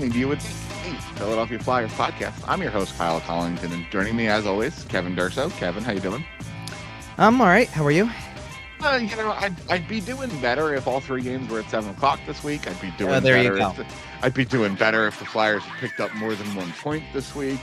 listening to YWT, Philadelphia Flyers podcast. I'm your host, Kyle Collington, and joining me, as always, Kevin Durso. Kevin, how you doing? I'm all right. How are you? I'd be doing better if all three games were at 7 o'clock this week. I'd be doing there better. you go. I'd be doing better if the Flyers had picked up more than 1 point this week.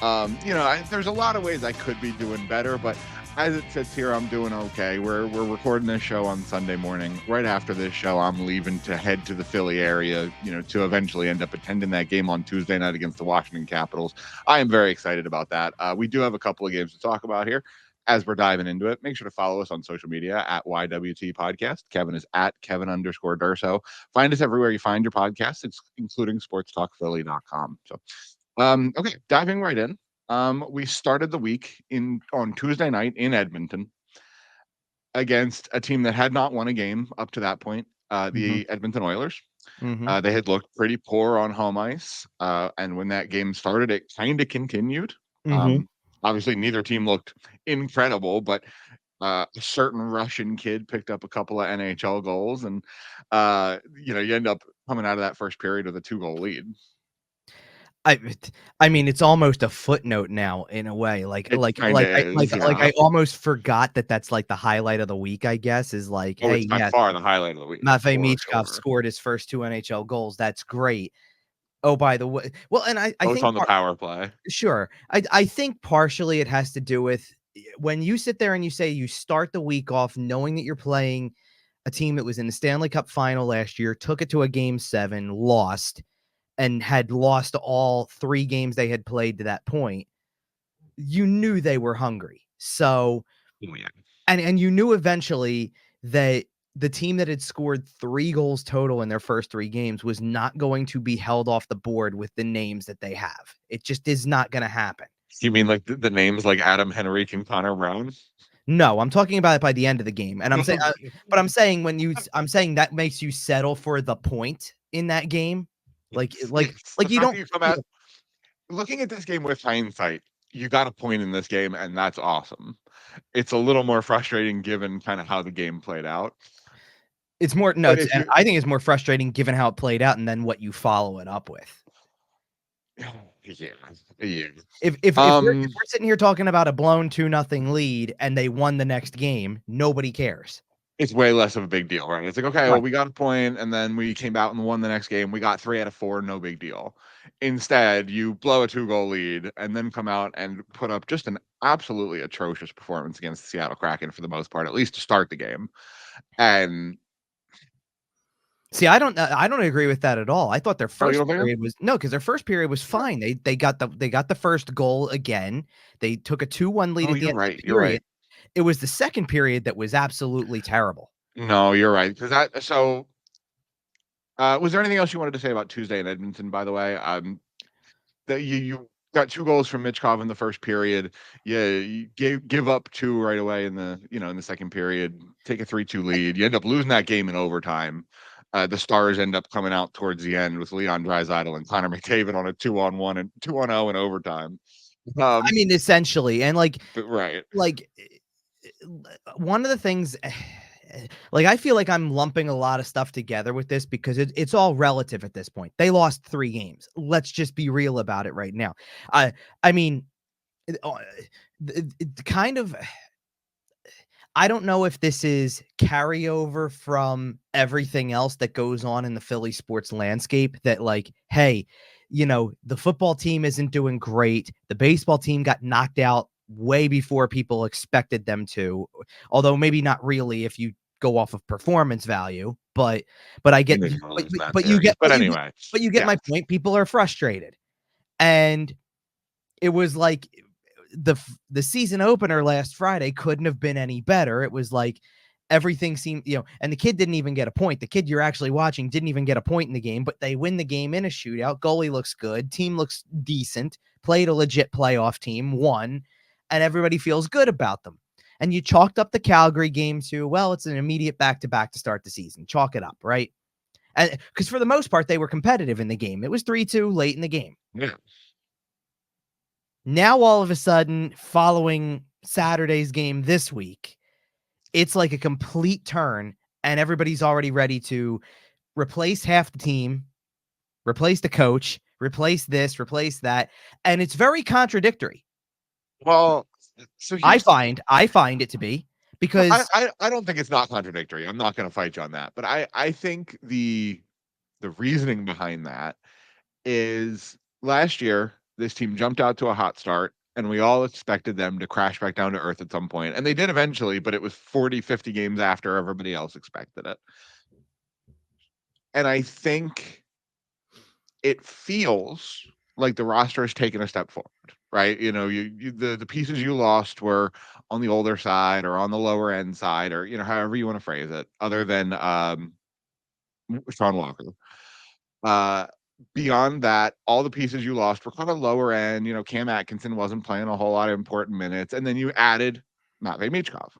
There's a lot of ways I could be doing better, but as it sits here, I'm doing okay. We're recording this show on Sunday morning. Right after this show, I'm leaving to head to the Philly area, to eventually end up attending that game on Tuesday night against the Washington Capitals. I am very excited about that. We do have a couple of games to talk about here. As we're diving into it, make sure to follow us on social media at YWT Podcast. Kevin is at Kevin_Durso. Find us everywhere you find your podcasts, including sportstalkphilly.com. So, okay, diving right in. We started the week on Tuesday night in Edmonton against a team that had not won a game up to that point, the Edmonton Oilers. They had looked pretty poor on home ice, and when that game started, it kind of continued. Obviously, neither team looked incredible, but a certain Russian kid picked up a couple of NHL goals, and you end up coming out of that first period with a 2-goal lead. I mean, it's almost a footnote now in a way. I almost forgot that's like the highlight of the week. I guess is like, it's by far the highlight of the week. Matvei Michkov scored his first 2 NHL goals. That's great. Oh, by the way, well, and I think on the power play. Sure, I think partially it has to do with when you sit there and you say you start the week off knowing that you're playing a team that was in the Stanley Cup final last year, took it to a Game 7, lost, and had lost all 3 games they had played to that point. You knew they were hungry. So, and you knew eventually that the team that had scored 3 goals total in their first 3 games was not going to be held off the board with the names that they have. It just is not going to happen. You mean like the names like Adam Henrique and Connor Brown? No, I'm talking about it by the end of the game. And I'm saying, I'm saying that makes you settle for the point in that game. Like you don't. Looking at this game with hindsight, you got a point in this game, and that's awesome. It's a little more frustrating given kind of how the game played out. It's more I think it's more frustrating given how it played out and then what you follow it up with. Yeah. If we're sitting here talking about a blown 2-0 lead and they won the next game, nobody cares. It's way less of a big deal, right? It's like, okay, well, we got a point, and then we came out and won the next game. We got 3 out of 4, no big deal. Instead, you blow a 2-goal lead and then come out and put up just an absolutely atrocious performance against the Seattle Kraken for the most part, at least to start the game. And see, I don't agree with that at all. I thought their first period was because their first period was fine. They got the first goal again. They took a 2-1 lead at the end of the period. You're right. It was the second period that was absolutely terrible. No, you're right. Was there anything else you wanted to say about Tuesday in Edmonton, by the way? That you got 2 goals from Michkov in the first period. Yeah, you give up 2 right away in the second period, take a 3-2 lead. You end up losing that game in overtime. The Stars end up coming out towards the end with Leon Draisaitl and Connor McDavid on a 2-on-1 and 2-on-0 in overtime. I mean, essentially, and right. One of the things, I feel like I'm lumping a lot of stuff together with this because it's all relative at this point. They lost 3 games. Let's just be real about it right now. I mean, kind of. I don't know if this is carryover from everything else that goes on in the Philly sports landscape that hey, the football team isn't doing great. The baseball team got knocked out way before people expected them to, although maybe not really if you go off of performance value, but I get, but you get my point. People are frustrated. And it was like, the season opener last Friday couldn't have been any better. It was like everything seemed, and the kid didn't even get a point. The kid you're actually watching didn't even get a point in the game, but they win the game in a shootout. Goalie looks good. Team looks decent. Played a legit playoff team, won, and everybody feels good about them. And you chalked up the Calgary game to, well, it's an immediate back-to-back to start the season. Chalk it up, right? And because for the most part, they were competitive in the game. It was 3-2 late in the game. Yeah. Now, all of a sudden, following Saturday's game this week, it's like a complete turn, and everybody's already ready to replace half the team, replace the coach, replace this, replace that, and it's very contradictory. Well, so I here's the thing. find it to be No, because I don't think it's not contradictory. I'm not going to fight you on that, but I think the reasoning behind that is last year this team jumped out to a hot start and we all expected them to crash back down to earth at some point, and they did eventually, but it was 40, 50 games after everybody else expected it. And I think it feels like the roster has taken a step forward, right? You know, the pieces you lost were on the older side or on the lower end side, or however you want to phrase it, other than Sean Walker. Uh, Beyond that, all the pieces you lost were kind of lower end. Cam Atkinson wasn't playing a whole lot of important minutes, and then you added Matvei Michkov.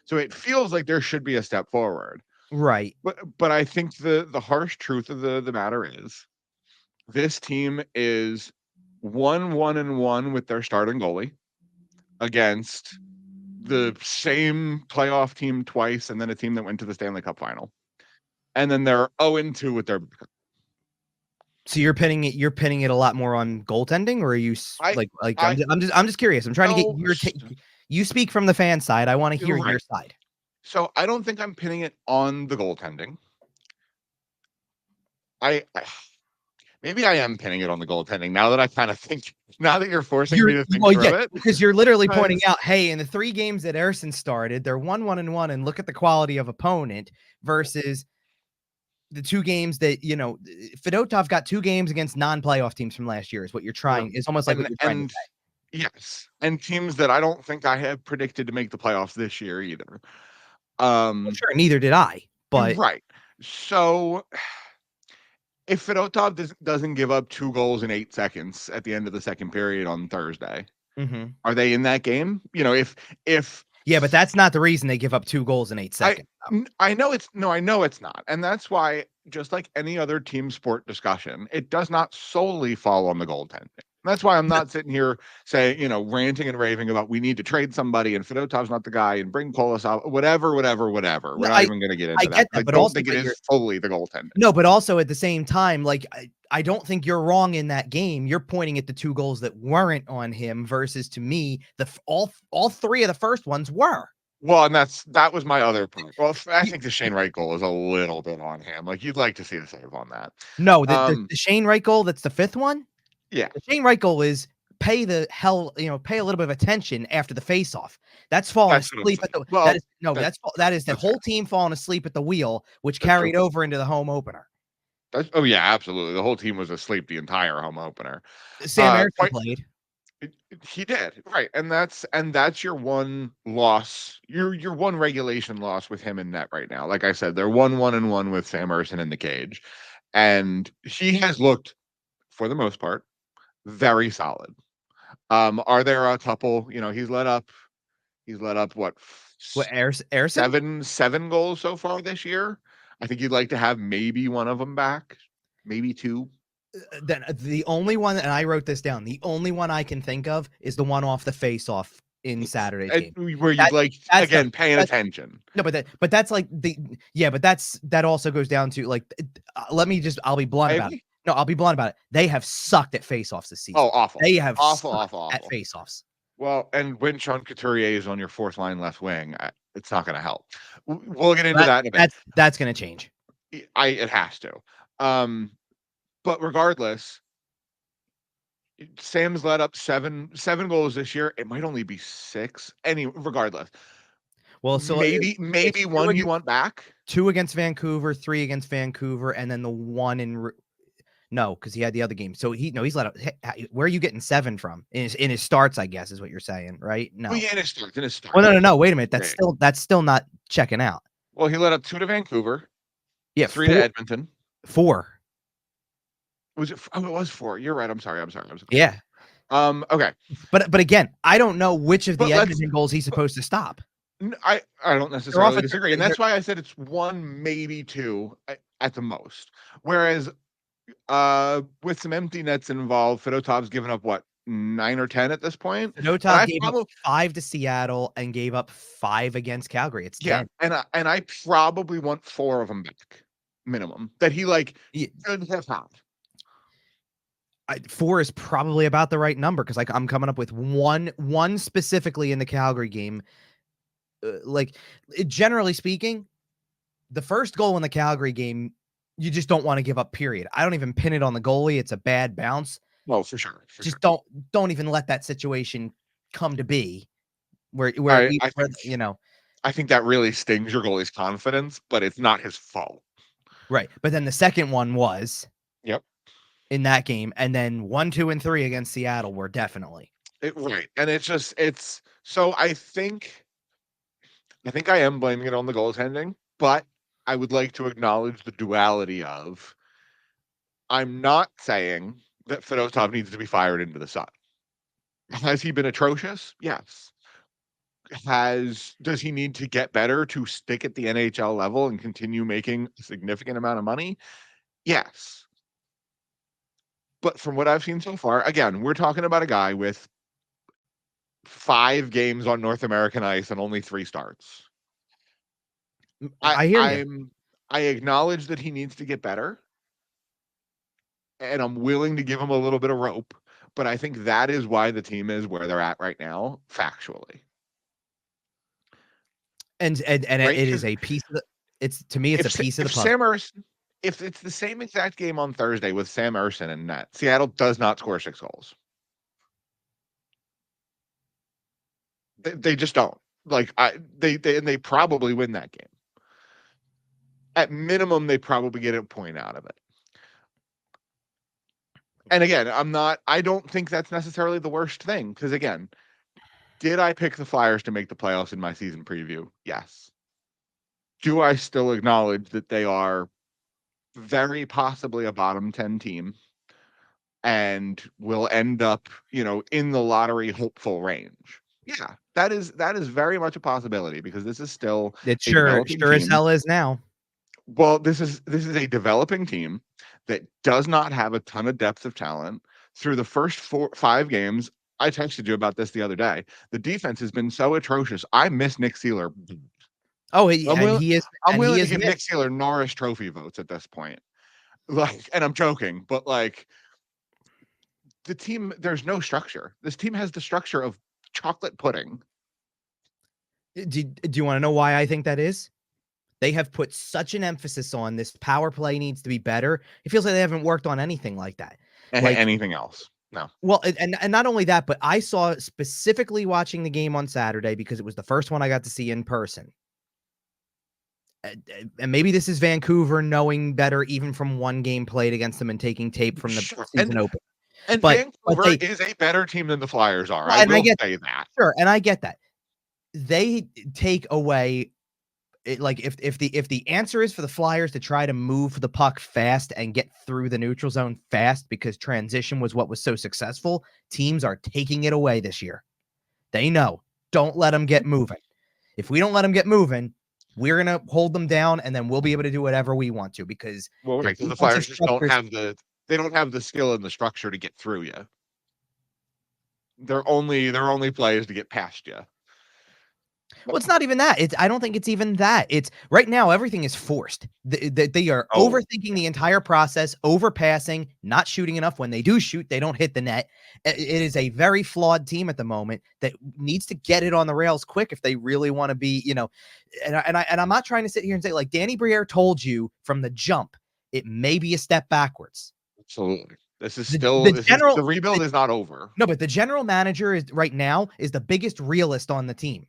So it feels like there should be a step forward. right. But I think the harsh truth of the matter is this team is 1-1-1 with their starting goalie against the same playoff team twice, and then a team that went to the Stanley Cup final. And then they're 0-2 with their. So you're pinning it a lot more on goaltending, or are you I like I I'm just curious. I'm trying to get no, your you speak from the fan side. I want to hear you're your right. side. So I don't think I'm pinning it on the goaltending. I maybe I am pinning it on the goaltending now that I kind of think. Now that you're forcing me to think through it, because you're literally pointing because out, hey, in the 3 games that Ersson started, they're 1-1-1, and look at the quality of opponent versus the 2 games that Fedotov got 2 games against non-playoff teams from last year. Is what you're trying. Is almost like what you're trying to say. yes, and teams that I don't think I have predicted to make the playoffs this year either. Well, sure, neither did I. But Right. So if Fedotov doesn't give up 2 goals in 8 seconds at the end of the second period on Thursday, are they in that game? If yeah, but that's not the reason they give up 2 goals in 8 seconds. I know it's not. And that's why, just like any other team sport discussion, it does not solely fall on the goaltending. That's why I'm not sitting here saying, ranting and raving about we need to trade somebody and Fedotov's not the guy and bring Kolosov, whatever. We're No, not even going to get I into get that. I that, but don't also, think it is fully the goaltending. no, but also at the same time, like I don't think you're wrong in that game. You're pointing at the 2 goals that weren't on him versus, to me, all 3 of the first ones were. Well, and that was my other point. Well, I think the Shane Wright goal is a little bit on him. Like, you'd like to see the save on that. No, the Shane Wright goal, that's the 5th one. Yeah. The Shane Wright goal is pay a little bit of attention after the face-off. That's falling asleep at the that is the whole team falling asleep at the wheel, which carried over into the home opener. Oh yeah, absolutely. The whole team was asleep the entire home opener. Sam Ersson played. He did, right, and that's your one loss, your one regulation loss with him in net right now. Like I said, they're 1-1-1 with Sam Ersson in the cage, and he has looked, for the most part, very solid. Are there a couple? He's let up what Ersson? seven goals so far this year. I think you'd like to have maybe one of them back, maybe 2. Then the only one, and I wrote this down, the only one I can think of is the one off the face-off in Saturday's game. Where you'd paying attention. No, but that's like that also goes down to like, I'll be blunt about it. No, I'll be blunt about it. They have sucked at face-offs this season. Oh, awful. They have awful at face-offs. Well, and when Sean Couturier is on your 4th line left wing, it's not going to help. We'll get into that in a bit. That's going to change. It has to. But regardless, Sam's let up seven goals this year. It might only be 6. Regardless. Well, so maybe one you want back. 2 against Vancouver, 3 against Vancouver, and then the 1 in no, because he had the other game. So he's let up. Where are you getting 7 from in his starts? I guess is what you're saying, right? No, well, yeah, in his starts. Well, no. Wait a minute. That's still not checking out. Well, he let up 2 to Vancouver. Yeah, 3 to Edmonton. 4. Was it? Oh, it was 4. You're right. I'm sorry. Yeah. Okay. But again, I don't know which of the Edmonton goals he's supposed to stop. I don't necessarily disagree, and that's why I said it's 1, maybe 2 at the most. Whereas, with some empty nets involved, Fedotov's given up what, 9 or 10 at this point. Fedotov gave up 5 to Seattle and gave up 5 against Calgary. It's 10. And I probably want 4 of them back minimum that he should have had. 4 is probably about the right number because I'm coming up with one specifically in the Calgary game. Generally speaking, the first goal in the Calgary game, you just don't want to give up, period. I don't even pin it on the goalie. It's a bad bounce. Well, for sure. Just don't even let that situation come to be where you know. I think that really stings your goalie's confidence, but it's not his fault. Right. But then the second one was Yep. in that game. And then 1, 2, and 3 against Seattle were definitely. Right. And so I think I am blaming it on the goaltending, but I would like to acknowledge the duality of I'm not saying that Fedotov needs to be fired into the sun. Has he been atrocious? Yes. Does he need to get better to stick at the NHL level and continue making a significant amount of money? Yes. But from what I've seen so far, again, we're talking about a guy with 5 games on North American ice and only 3 starts. I hear you. I acknowledge that he needs to get better, and I'm willing to give him a little bit of rope, but I think that is why the team is where they're at right now, factually. And right? It is a piece of to me, it's a piece of the puzzle. Sam Ersson, if it's the same exact game on Thursday with Sam Ersson in net, Seattle does not score 6 goals. They just don't. They probably win that game. At minimum, they probably get a point out of it. And again, I don't think that's necessarily the worst thing, because again, did I pick the Flyers to make the playoffs in my season preview? Yes. Do I still acknowledge that they are very possibly a bottom 10 team and will end up, in the lottery hopeful range? Yeah, that is very much a possibility, because this is still It sure as hell is now. Well, this is a developing team that does not have a ton of depth of talent. Through the first 5 games, I texted you about this the other day. The defense has been so atrocious. I miss Nick Seeler. Oh, he is. I'm willing to give Nick Seeler Norris Trophy votes at this point. And I'm joking, but the team, there's no structure. This team has the structure of chocolate pudding. Do you want to know why I think that is? They have put such an emphasis on this power play needs to be better. It feels like they haven't worked on anything like that. Anything else. No. Well, and not only that, but I saw specifically watching the game on Saturday because it was the first one I got to see in person. And maybe this is Vancouver knowing better even from one game played against them and taking tape from the season open. And Vancouver is a better team than the Flyers are. I will say that. Sure, and I get that. They take away if the answer is for the Flyers to try to move the puck fast and get through the neutral zone fast because transition was what was so successful, teams are taking it away this year. They know. Don't let them get moving. If we don't let them get moving, we're going to hold them down, and then we'll be able to do whatever we want to because the Flyers just don't have the skill and the structure to get through you. Their only play is to get past you. Well, it's not even that. I don't think it's even that. It's right now, everything is forced. They are overthinking the entire process, overpassing, not shooting enough. When they do shoot, they don't hit the net. It is a very flawed team at the moment that needs to get it on the rails quick if they really want to be, and I'm not trying to sit here and say, like Danny Briere told you from the jump, it may be a step backwards. Absolutely. This is still the rebuild is not over. No, but the general manager is right now is the biggest realist on the team.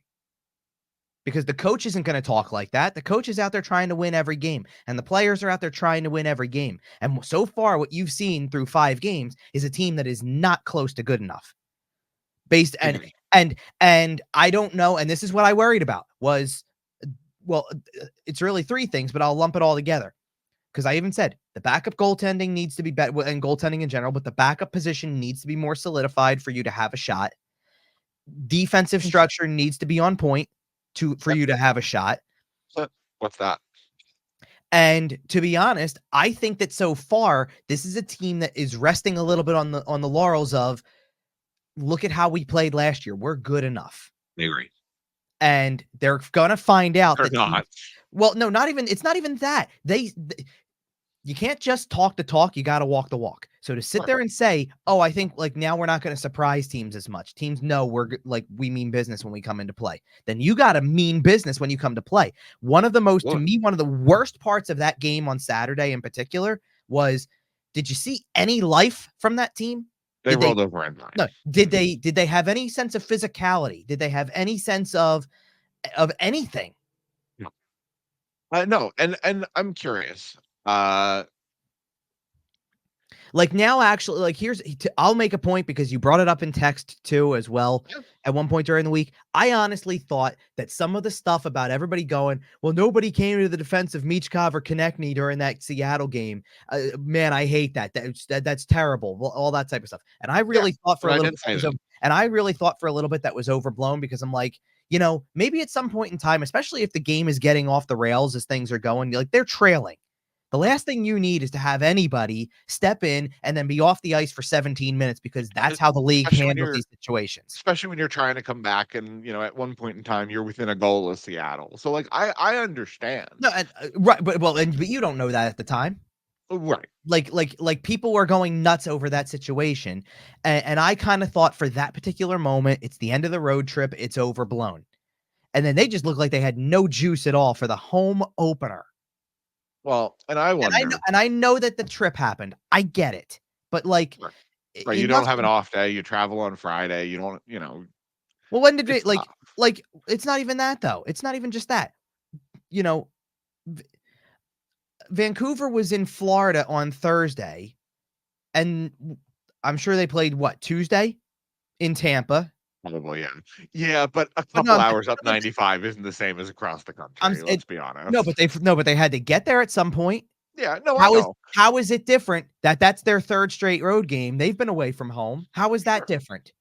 Because the coach isn't going to talk like that. The coach is out there trying to win every game, and the players are out there trying to win every game. And so far, what you've seen through 5 games is a team that is not close to good enough. And I don't know. And this is what I worried about it's really 3 things, but I'll lump it all together. Because I even said the backup goaltending needs to be better, and goaltending in general, but the backup position needs to be more solidified for you to have a shot. Defensive structure needs to be on point for you to have a shot. What's that? And to be honest, I think that so far this is a team that is resting a little bit on the laurels of look at how we played last year. We're good enough. I agree. And they're gonna find out that not. Well, no, not even. It's not even that You can't just talk the talk. You got to walk the walk. So to sit there and say, oh, I think like now we're not going to surprise teams as much. Teams know we mean business when we come into play. Then you got to mean business when you come to play. One of the worst parts of that game on Saturday in particular was, did you see any life from that team? They rolled over in line. No. Did they have any sense of physicality? Did they have any sense of anything? No. And I'm curious. Like now, actually, like I'll make a point because you brought it up in text too as well. Yeah. At one point during the week, I honestly thought that some of the stuff about everybody going, well, nobody came to the defense of Michkov or Konechny during that Seattle game. Man, I hate that. That's terrible. Well, all that type of stuff. And I really thought for a little bit, that was overblown because I'm like, maybe at some point in time, especially if the game is getting off the rails as things are going, like they're trailing. The last thing you need is to have anybody step in and then be off the ice for 17 minutes because that's how the league handles these situations. Especially when you're trying to come back and, at one point in time, you're within a goal of Seattle. So, like, I understand. No, right, but you don't know that at the time. Right. Like people were going nuts over that situation. And I kind of thought for that particular moment, it's the end of the road trip. It's overblown. And then they just looked like they had no juice at all for the home opener. Well, and I wonder. And I know that the trip happened. I get it. But like, right, you don't have an off day. You travel on Friday. You don't, Well, when did it like it's not even that though. It's not even just that. Vancouver was in Florida on Thursday, and I'm sure they played Tuesday in Tampa. Probably, yeah. Yeah, but a couple hours up 95 isn't the same as across the country. Let's be honest. No, but they had to get there at some point. Yeah, no, I know. How is it different that's their third straight road game? They've been away from home. How is that different?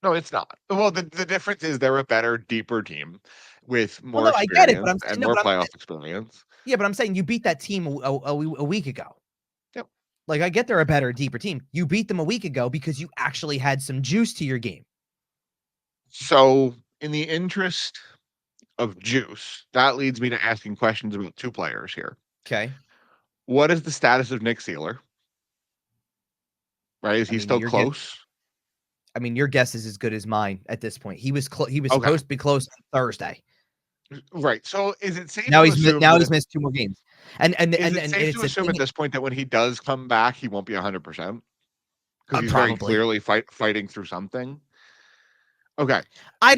No, it's not. Well, the difference is they're a better, deeper team with more experience I get it, but I'm more playoff experience. Yeah, but I'm saying you beat that team a week ago. Yep. Like I get they're a better, deeper team. You beat them a week ago because you actually had some juice to your game. So, in the interest of juice, that leads me to asking questions about two players here. Okay. What is the status of Nick Seeler? Right? Is he still close? Your guess is as good as mine at this point. He was supposed to be close on Thursday. Right. So is it safe now he's missed two more games. And it's safe to assume at this point that when he does come back, he won't be 100% because he's very clearly fighting through something. Okay. I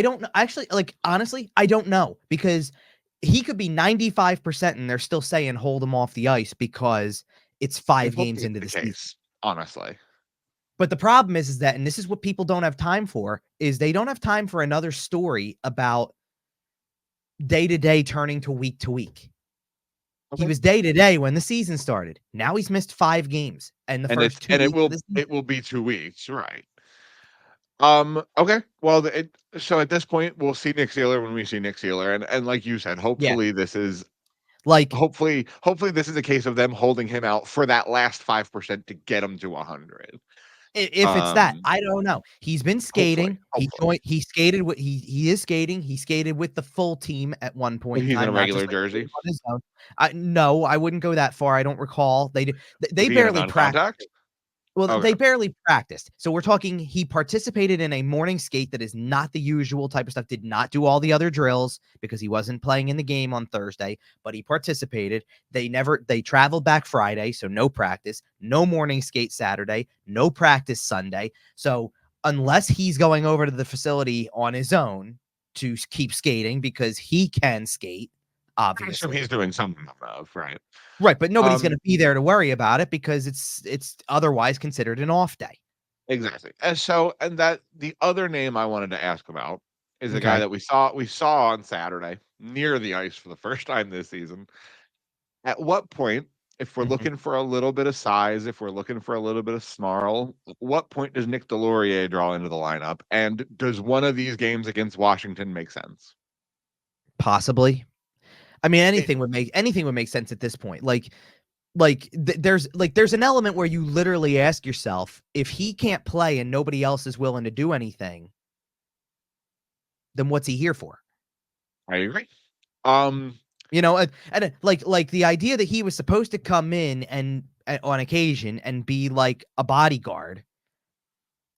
don't actually, like, honestly, I don't know because he could be 95% and they're still saying hold him off the ice because it's 5 games into the season. Honestly. But the problem is that, and this is what people don't have time for, is they don't have time for another story about day to day turning to week to week. Okay. He was day to day when the season started. Now he's missed 5 games, and first 2 weeks. It will be 2 weeks, right? Okay. Well, so at this point, we'll see Nick Seeler when we see Nick Seeler, and like you said, hopefully this is like hopefully this is a case of them holding him out for that last 5% to get him to 100. If it's that, I don't know. He's been skating. Hopefully. He skated with he is skating. He skated with the full team at one point. He's in a regular jersey. No, I wouldn't go that far. I don't recall. They barely practiced. Well, they barely practiced. So we're talking he participated in a morning skate that is not the usual type of stuff, did not do all the other drills because he wasn't playing in the game on Thursday, but he participated. They traveled back Friday, so no practice, no morning skate Saturday, no practice Sunday. So unless he's going over to the facility on his own to keep skating because he can skate, obviously. I assume he's doing something of, right? Right, but nobody's going to be there to worry about it because it's otherwise considered an off day. Exactly. And that the other name I wanted to ask about is a guy that we saw on Saturday near the ice for the first time this season. At what point, if we're looking for a little bit of size, if we're looking for a little bit of snarl, what point does Nick Delorier draw into the lineup? And does one of these games against Washington make sense? Possibly. I mean, anything would make sense at this point. There's an element where you literally ask yourself, if he can't play and nobody else is willing to do anything, then what's he here for? I agree. You know, and like the idea that he was supposed to come in and on occasion and be like a bodyguard.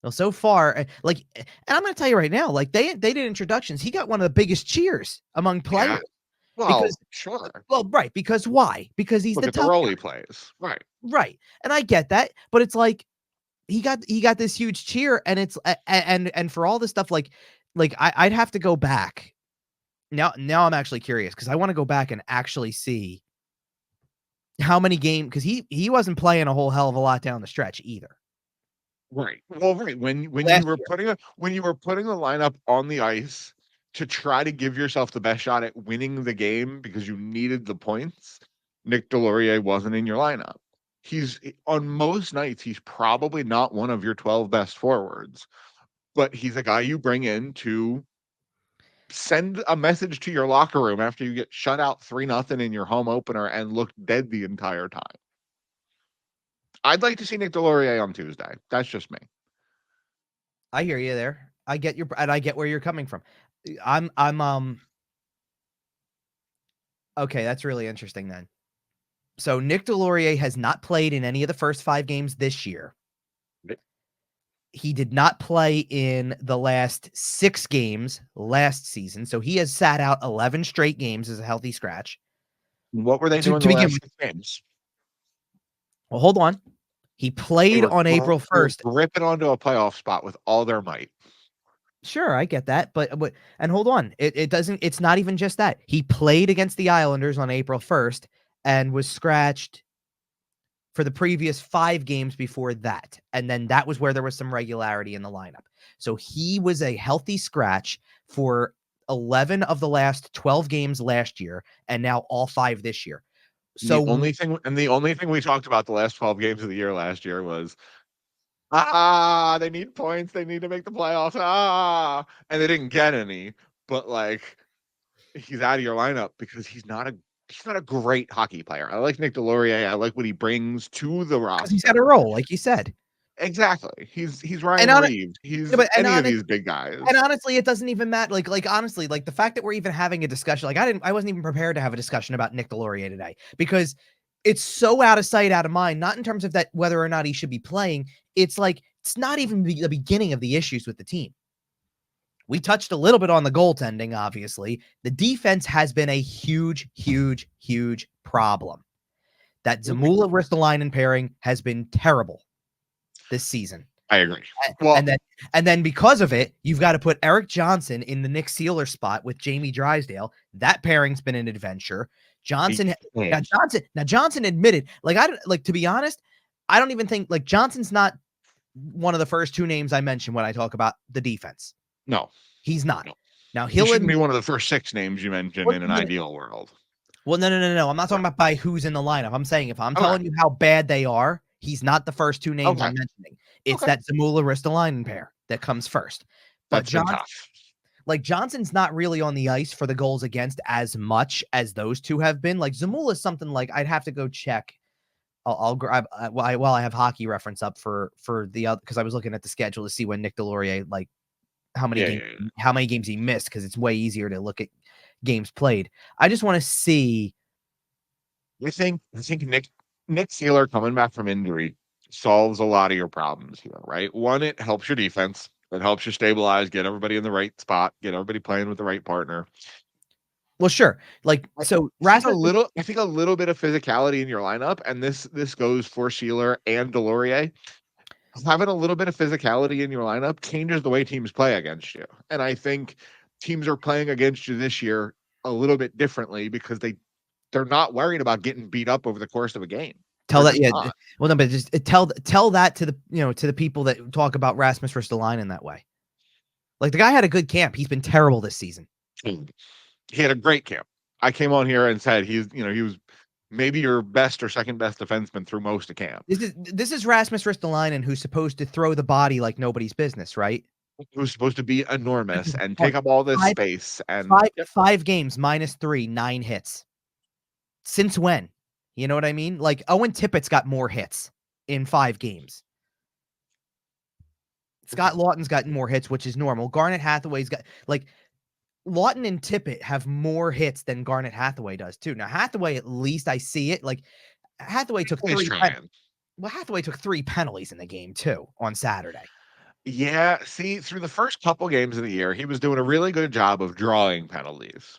Well, so far, and I'm going to tell you right now, like they did introductions. He got one of the biggest cheers among Yeah. players because, Well, sure. well, right, because why? Because he's Look the at the tough role guy, he plays. Right. right? And I get that, but it's like he got this huge cheer, and it's and for all this stuff, like I'd have to go back now. I'm actually curious because I want to go back and actually see how many games because he wasn't playing a whole hell of a lot down the stretch either Right. Well, right. When you last were year. putting the lineup on the ice to try to give yourself the best shot at winning the game because you needed the points, Nick Delorier wasn't in your lineup. He's on most nights, he's probably not one of your 12 best forwards, but he's a guy you bring in to send a message to your locker room after you get shut out 3-0 in your home opener and look dead the entire time. I'd like to see Nick Delorier on Tuesday. That's just me. I hear you there. I get where you're coming from. I'm okay. That's really interesting then. So Nick Delorier has not played in any of the first 5 games this year. He did not play in the last 6 games last season. So he has sat out 11 straight games as a healthy scratch. What were they To, doing to the begin last with, 6 games? well, hold on. He played on April They were 1st. gripping onto a playoff spot with all their might. Sure, I get that, but and hold on, it doesn't. It's not even just that he played against the Islanders on April 1st and was scratched for the previous 5 games before that, and then that was where there was some regularity in the lineup. So he was a healthy scratch for 11 of the last 12 games last year, and now all 5 this year. So The only thing we talked about the last 12 games of the year last year was they need points, they need to make the playoffs. And they didn't get any. But like he's out of your lineup because he's not a great hockey player. I like Nick Delorier. I like what he brings to the because he's got a roster. role, like you said, Exactly. He's and Ryan on Reeves. yeah, He's but any of these big and guys. honestly, it doesn't even matter. Like honestly, like the fact that we're even having a discussion, like I wasn't even prepared to have a discussion about Nick Delorier today because it's so out of sight, out of mind. Not in terms of that whether or not he should be playing. It's like it's not even the beginning of the issues with the team. We touched a little bit on the goaltending. Obviously, the defense has been a huge, huge, huge problem. That Zamula Ristolainen pairing has been terrible this season. I agree. A- Well, And then and then because of it, you've got to put Eric Johnson in the Nick Sealer spot with Jamie Drysdale. That pairing's been an adventure. he Johnson can't. now Johnson admitted, like I don't like to be honest, I don't even think like Johnson's not one of the first 2 names I mentioned when I talk about the defense. No, He's not. no. Now He he'll shouldn't be admit one of the first 6 names you mentioned well, in an ideal world. no. I'm not talking Right. about by who's in the lineup. I'm saying if I'm Okay. telling you how bad they are, he's not the first 2 names Okay. I'm mentioning. It's Okay. that Zamula Ristolainen pair that comes first. But That's been John tough. Like Johnson's not really on the ice for the goals against as much as those 2 have been. Like Zamula is something like I'd have to go check. I'll grab while I have hockey reference up for the other because I was looking at the schedule to see when Nick Delorier like Yeah, yeah, yeah. how many games he missed because it's way easier to look at games played. I just want to see. I think Nick Sealer coming back from injury solves a lot of your problems here, right? One, it helps your defense. It helps you stabilize, get everybody in the right spot, get everybody playing with the right partner. Well, sure. Like I so, think Rasmus. I think a little bit of physicality in your lineup, and this goes for Sealer and Delorier. Having a little bit of physicality in your lineup changes the way teams play against you. And I think teams are playing against you this year a little bit differently because they're not worried about getting beat up over the course of a game. Tell They're that, just yeah. not. Well, no, but just tell that to the people that talk about Rasmus Ristolainen that way. Like the guy had a good camp. He's been terrible this season. He had a great camp. I came on here and said he was maybe your best or second best defenseman through most of camp. This is Rasmus Ristolainen who's supposed to throw the body like nobody's business, right? He was supposed to be enormous and What take up all this five space. And five five games -3, 9 hits. Since when? You know what I mean? Like Owen Tippett's got more hits in 5 games. Scott Lawton's got more hits, which is normal. Garnet Hathaway's got like Lawton and Tippett have more hits than Garnet Hathaway does too. Now Hathaway, at least I see it. Like Hathaway took He's trying. Hathaway took 3 penalties in the game too on Saturday. Yeah, see, through the first couple games of the year, he was doing a really good job of drawing penalties.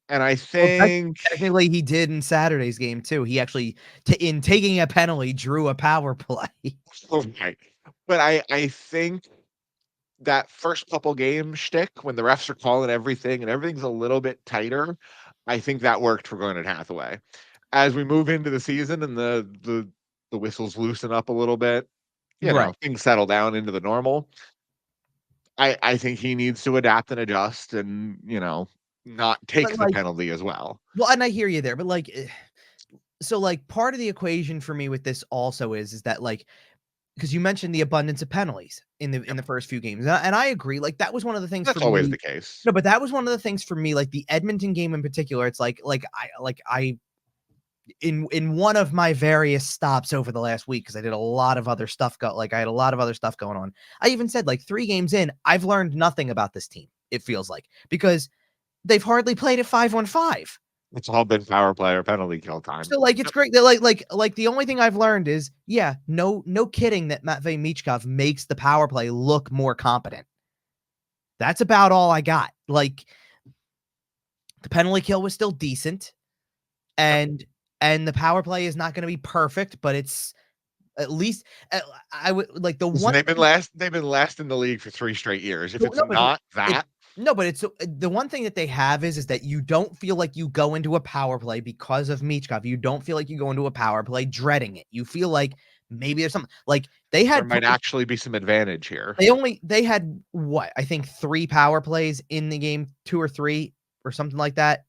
And I Well, think technically he did in Saturday's game too. He actually, in taking a penalty, drew a power play. okay. But I think that first couple game shtick when the refs are calling everything and everything's a little bit tighter, I think that worked for Garnet Hathaway. As we move into the season and the whistles loosen up a little bit, Right. things settle down into the normal. I think he needs to adapt and adjust and, not But take the like, penalty as well. well, and I hear you there, but like, so like part of the equation for me with this also is that like, because you mentioned the abundance of penalties in Yep. the first few games, and I agree. Like that was one of the things for That's always me. the case. No, but that was one of the things for me. Like the Edmonton game in particular, it's I in one of my various stops over the last week because I did a lot of other stuff. I had a lot of other stuff going on. I even said like 3 games in, I've learned nothing about this team. It feels like because they've hardly played at 5-on-5. It's all been power play or penalty kill time. So like it's Yep. great that like the only thing I've learned is no kidding that Matvei Michkov makes the power play look more competent. That's about all I got. Like the penalty kill was still decent, Yep. and the power play is not going to be perfect, but it's at least I would like the Listen, one. they've been last in the league for 3 straight years. If No, it's no, not it that, no, but it's the one thing that they have is that you don't feel like you go into a power play because of Michkov. You don't feel like you go into a power play dreading it. You feel like maybe there's something like they there had might actually be some advantage here. they had what I think 3 power plays in the game, 2 or 3 or something like that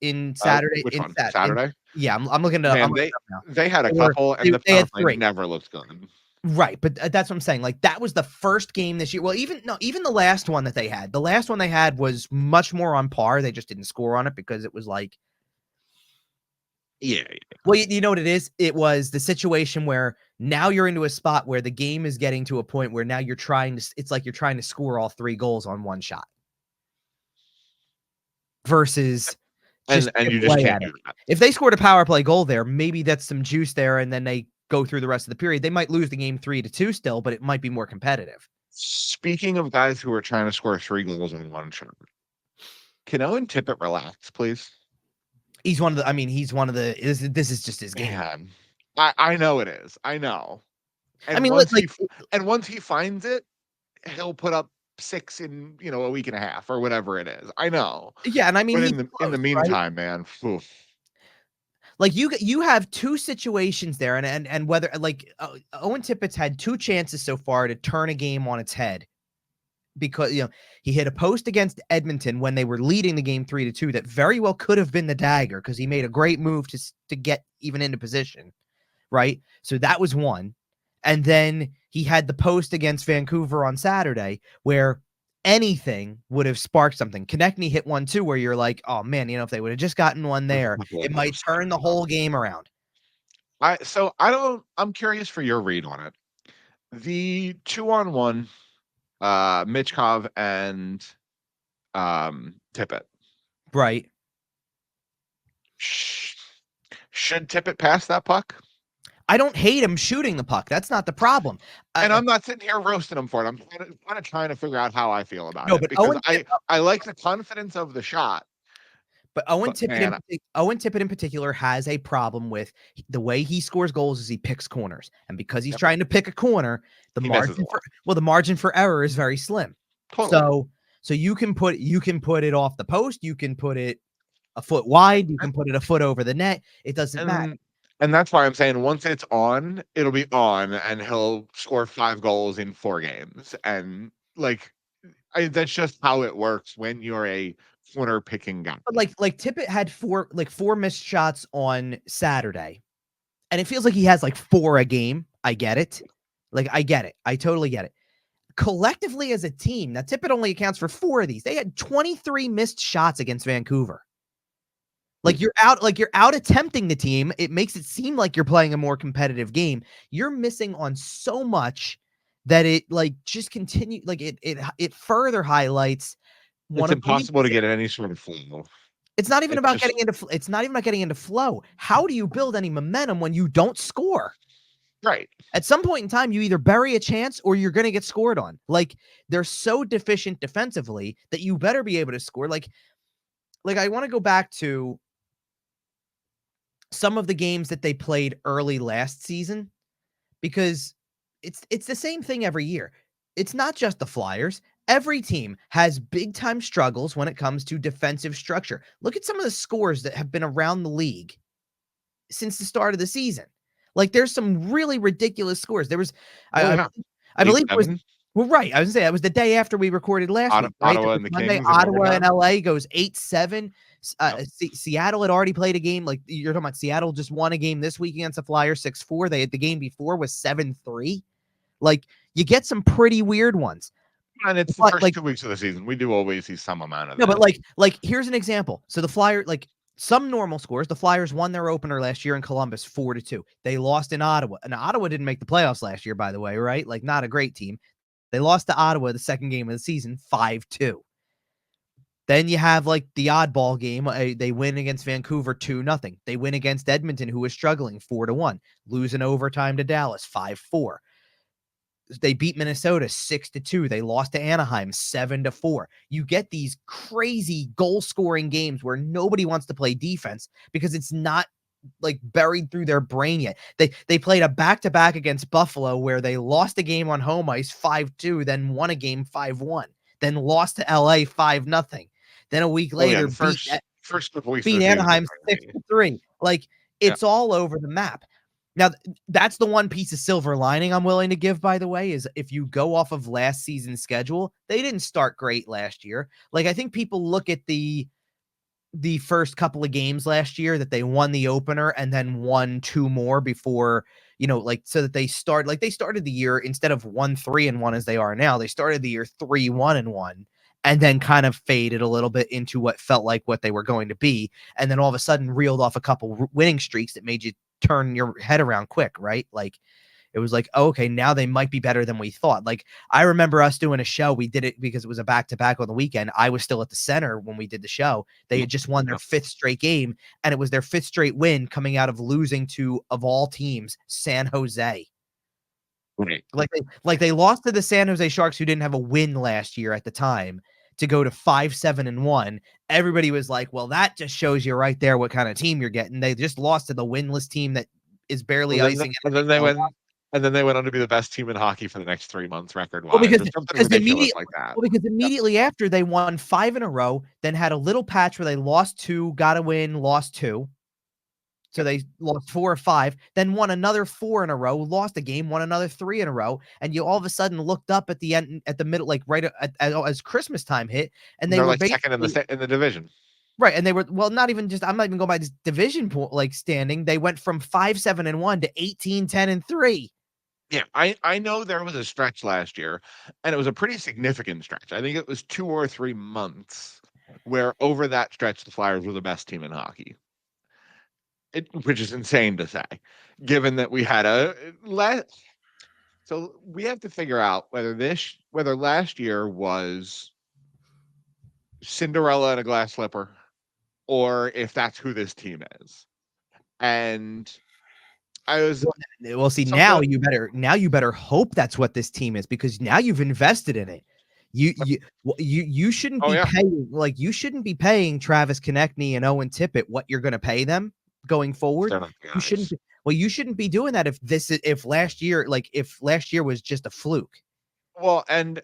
in Saturday Which in one? Sat in Saturday? yeah, I'm looking at I'm Man, looking it up now. they had a couple and the They power had play 3. never looks good. Right, but that's what I'm saying. Like that was the first game this year. Well, even the last one that they had. The last one they had was much more on par. They just didn't score on it because it was like, Yeah. well, you know what it is? It was the situation where now you're into a spot where the game is getting to a point where now you're trying to. It's like you're trying to score all 3 goals on one shot versus just And chip you just away can't at it. do that. If they scored a power play goal there, maybe that's some juice there, and then they go through the rest of the period. They might lose the game 3-2 still, but it might be more competitive. Speaking of guys who are trying to score 3 goals in one shot, can Owen Tippett relax, please? He's one of the. I mean, he's one of the. This is just his game. Man, I know it is. I know. I And mean, once he finds it, he'll put up 6 in, a week and a half or whatever it is. I know. yeah, and I mean, But he's in the close, right? meantime, man, oof. Like you have 2 situations there, and whether like Owen Tippett's had 2 chances so far to turn a game on its head because he hit a post against Edmonton when they were leading the game 3-2 that very well could have been the dagger because he made a great move to get even into position, right? So that was one. And then he had the post against Vancouver on Saturday where anything would have sparked something. Konechny hit one too, where you're like, oh man, if they would have just gotten one There's a there, couple it of might those. turn the whole game around. I'm curious for your read on it. The 2-on-1, Mitchkov and Tippett. Right. Should Tippett pass that puck? I don't hate him shooting the puck. That's not the problem. And I'm not sitting here roasting him for it. I'm kind of trying to figure out how I feel about No, it but because I like the confidence of the shot. Owen But Tippett man, in particular has a problem with the way he scores goals is he picks corners. And because he's yep, trying to pick a corner, he misses a lot. the margin for error is very slim. Totally. So you can put it off the post, you can put it a foot wide, you can put it a foot over the net. It doesn't matter. And that's why I'm saying once it's on, it'll be on, and he'll score 5 goals in 4 games. And that's just how it works when you're a corner picking guy. But like Tippett had 4 missed shots on Saturday, and it feels like he has like 4 a game. I get it. I get it. I totally get it. Collectively as a team, now Tippett only accounts for 4 of these. They had 23 missed shots against Vancouver. You're out attempting the team. It makes it seem like you're playing a more competitive game. You're missing on so much that it just continue it further highlights It's one of the impossible to weaknesses. get any sort of flow. It's not even It's about just getting into. It's not even about getting into flow. How do you build any momentum when you don't score? right. At some point in time, you either bury a chance or you're going to get scored on. Like they're so deficient defensively that you better be able to score. Like I want to go back to some of the games that they played early last season because it's the same thing every year. It's not just the Flyers. Every team has big time struggles when it comes to defensive structure. Look at some of the scores that have been around the league since the start of the season. Like there's some really ridiculous scores. There was, Oh I, I, yeah, I believe it was. 8-7. Well, right. I was gonna say that was the day after we recorded last week, right? That Ottawa was and the Monday. Kings in Ottawa and overtime. LA goes 8-7. Yep. Seattle had already played a game. Like you're talking about, Seattle just won a game this week against the Flyers 6-4. They had the game before was 7-3. Like you get some pretty weird ones. And it's the But first like 2 weeks of the season. We do always see some amount of no, but that. like here's an example. So the Flyers, like some normal scores, the Flyers won their opener last year in Columbus 4-2. They lost in Ottawa. And Ottawa didn't make the playoffs last year, by the way, right? Like not a great team. They lost to Ottawa the second game of the season 5-2. Then you have like the oddball game. They win against Vancouver 2-0. They win against Edmonton, who was struggling 4-1, lose in overtime to Dallas 5-4. They beat Minnesota 6-2. They lost to Anaheim 7-4. You get these crazy goal scoring games where nobody wants to play defense because it's not like buried through their brain yet. They played a back-to-back against Buffalo where they lost a game on home ice 5-2, then won a game 5-1, then lost to LA 5-0. Then a week Oh yeah, later the first couple weeks of beat the season were Anaheim crazy. 6-3. Like Yeah. it's all over the map. Now, that's the one piece of silver lining I'm willing to give, by the way, is if you go off of last season's schedule, they didn't start great last year. Like I think people look at the first couple of games last year that they won the opener and then won two more before, like so that they started the year instead of 1-3-1 as they are now, they started the year 3-1-1 and then kind of faded a little bit into what felt like what they were going to be. And then all of a sudden reeled off a couple winning streaks that made you turn your head around quick, right? Like it was like, oh, okay, now they might be better than we thought. Like I remember us doing a show. We did it because it was a back-to-back on the weekend. I was still at the center when we did the show. They had just won their fifth straight game, and it was their fifth straight win coming out of losing to, of all teams, San Jose. Right. Like they lost to the San Jose Sharks, who didn't have a win last year at the time, to go to 5-7-1. Everybody was like, well, that just shows you right there what kind of team you're getting. They just lost to the winless team that is barely icing. And then they went on to be the best team in hockey for the next 3 months record Well, wise, or something ridiculous like that. Because immediately after they won 5 in a row, then had a little patch where they lost 2, got a win, lost 2. So they lost 4 or 5, then won another 4 in a row, lost a game, won another 3 in a row, and you all of a sudden looked up at the end, at the middle, like right as Christmas time hit, and they They're were like second in the division. right, and they were, well, not even just, I'm not even going by this division like standing. They went from 5-7-1 to 18-10-3. Yeah, I know there was a stretch last year, and it was a pretty significant stretch. I think it was 2 or 3 months where over that stretch the Flyers were the best team in hockey. Which is insane to say, given that we had so we have to figure out whether last year was Cinderella in a glass slipper, or if that's who this team is. And I was Well, see, something. now you better hope that's what this team is, because now you've invested in it. You shouldn't Oh be yeah, paying, like you shouldn't be paying Travis Konechny and Owen Tippett what you're going to pay them going forward. they're not the You shouldn't guys. be, well, you shouldn't be doing that if last year, if last year was just a fluke. Well, and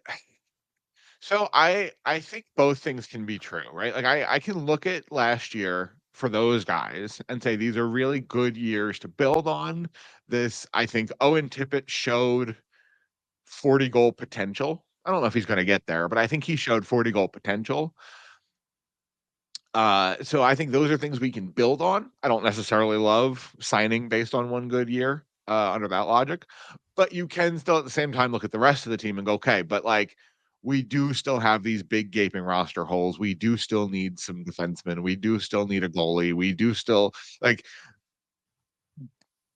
so I think both things can be true, right? Like I can look at last year for those guys and say these are really good years to build on. This, I think Owen Tippett showed 40 goal potential. I don't know if he's going to get there, but I think he showed 40 goal potential. So I think those are things we can build on. I don't necessarily love signing based on one good year under that logic, but you can still at the same time look at the rest of the team and go, okay, but like we do still have these big gaping roster holes. We do still need some defensemen. We do still need a goalie. We do still like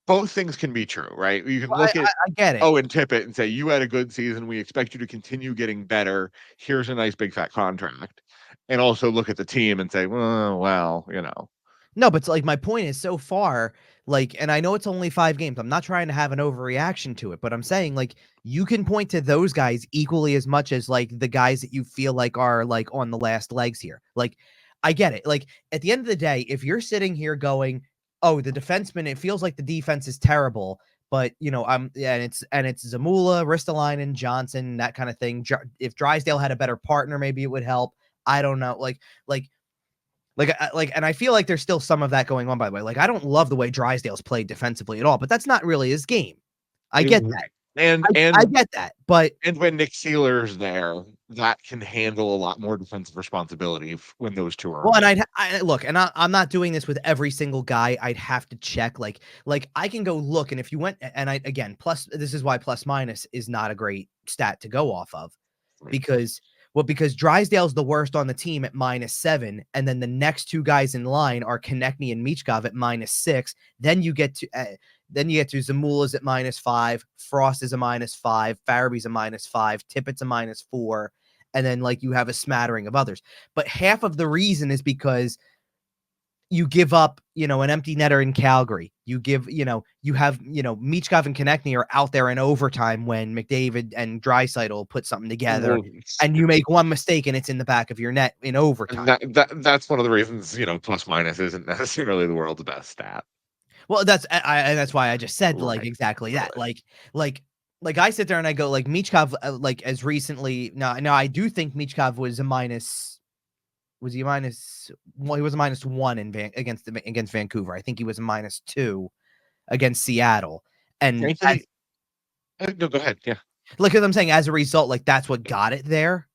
both things can be true, right? You can Well, look at I get it. Owen Tippett and say, you had a good season. We expect you to continue getting better. Here's a nice big fat contract. and also look at the team and say, well, you know. No, but like my point is so far, like, and I know it's only 5 games. I'm not trying to have an overreaction to it, but I'm saying like you can point to those guys equally as much as like the guys that you feel like are like on the last legs here. Like, I get it. Like at the end of the day, if you're sitting here going, "Oh, the defenseman," it feels like the defense is terrible. But you know, yeah, and it's Zamula, Ristolainen, Johnson, that kind of thing. If Drysdale had a better partner, maybe it would help. I don't know. And I feel like there's still some of that going on, by the way. Like, I don't love the way Drysdale's played defensively at all, but that's not really his game. I get that. And I get that. But when Nick Seeler's there, that can handle a lot more defensive responsibility when those two are. well, and I look, and I'm not doing this with every single guy. I'd have to check. Like I can go look, and if you went, and I again, plus this is why plus minus is not a great stat to go off of, because Drysdale's the worst on the team at -7, and then the next two guys in line are Konechny and Michkov at -6. Then you get to Zamula's at -5, Frost is a -5, Faraby's a -5, Tippett's a -4, and then like you have a smattering of others. But half of the reason is because you give up, an empty netter in Calgary. You have, Michkov and Konechny are out there in overtime when McDavid and Draisaitl put something together, and you make one mistake and it's in the back of your net in overtime. That's one of the reasons, plus minus isn't necessarily the world's best stat. Well, that's why I just said like exactly that. Like I sit there and I go like Michkov, like as recently now I do think Michkov was a minus. Was he minus? Well, he was a -1 against Vancouver. I think he was a -2 against Seattle. And no, go ahead. Yeah. Like as I'm saying, as a result, like that's what got it there.